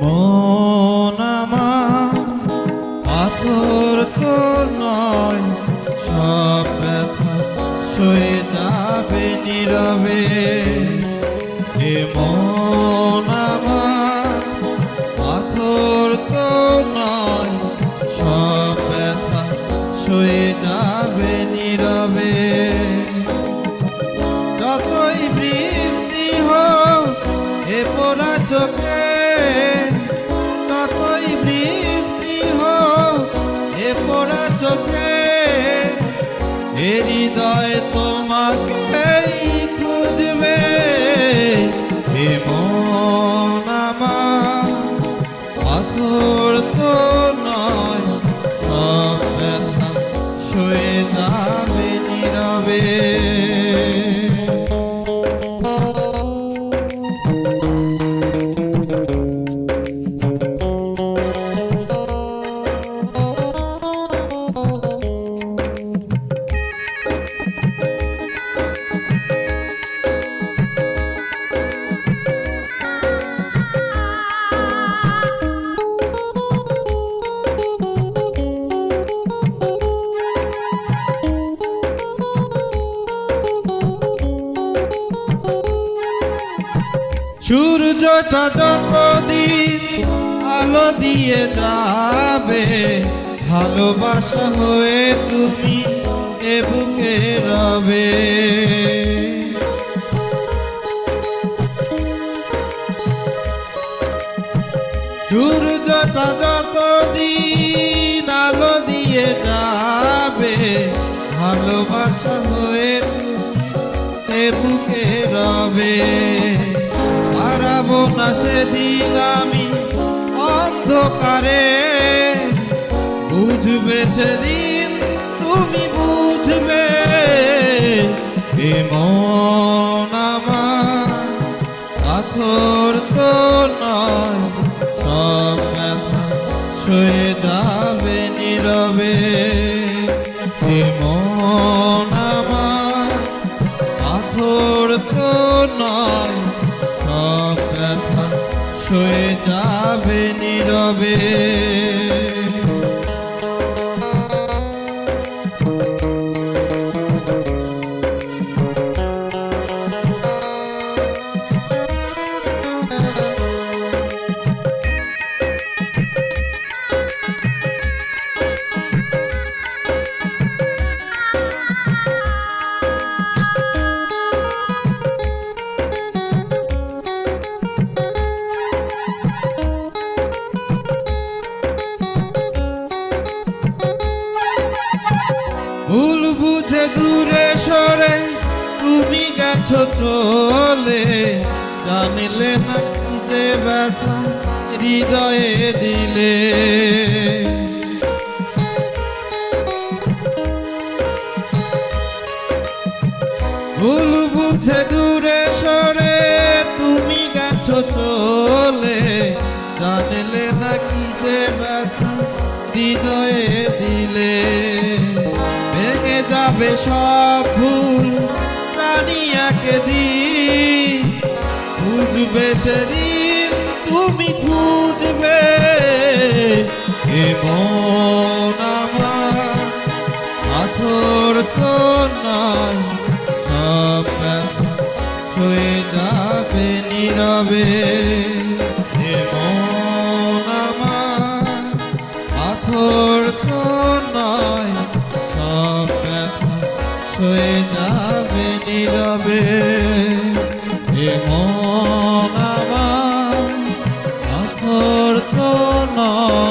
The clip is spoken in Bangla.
মন আমার পাথর তো নয়, সব ব্যথা সয়ে যাবে নীরবে। এ মন আমার পাথর তো নয়, সব ব্যথা সয়ে যাবে নীরবে। যতই বৃষ্টি হোক এ পোড়া চোখে, যতই বৃষ্টি হোক এ পোড়া চোখে, এ হৃদয় তোমাকেই খুঁজবে। এ মন আমার পাথর তো নয়, সব ব্যথা সয়ে যাবে নীরবে। সূর্যটা যতদিন আলো দিয়ে যাবে, ভালোবাসা হয়ে তুমি এ বুকে রবে। সূর্যটা যতদিন আলো দিয়ে যাবে, ভালোবাসা হয়ে তুমি এ বুকে রবে। হারাবো না সেদিন আমি অন্ধকারে, বুঝবে সেদিন তুমি বুঝবে। এ মন আমার পাথর তো নয়, সব ব্যথা সয়ে যাবে নীরবে। এ মন আমার পাথর তো নয়, সব ব্যথা সয়ে যাবে নীরবে। ভুল বুঝে দূরে সরে তুমি গেছো চলে, জানিলে না যে ব্যথা হৃদয়ে দিলে। ভুল বুঝে দূরে সরে তুমি গেছো চলে, জানিলে না কি যে ব্যথা হৃদয়ে দিলে। ভেঙে যাবে সব ভুল প্রাণী একদিন, বুঝবে সেদিন তুমি খুঁজবে। এ মন আমার পাথর তো নয়, সব ব্যথা সয়ে যাবে নীরবে। এ মন আমার পাথর তো নয়, সব ব্যথা সয়ে যাবে নীরবে। এ মন আমার পাথর তো নয়,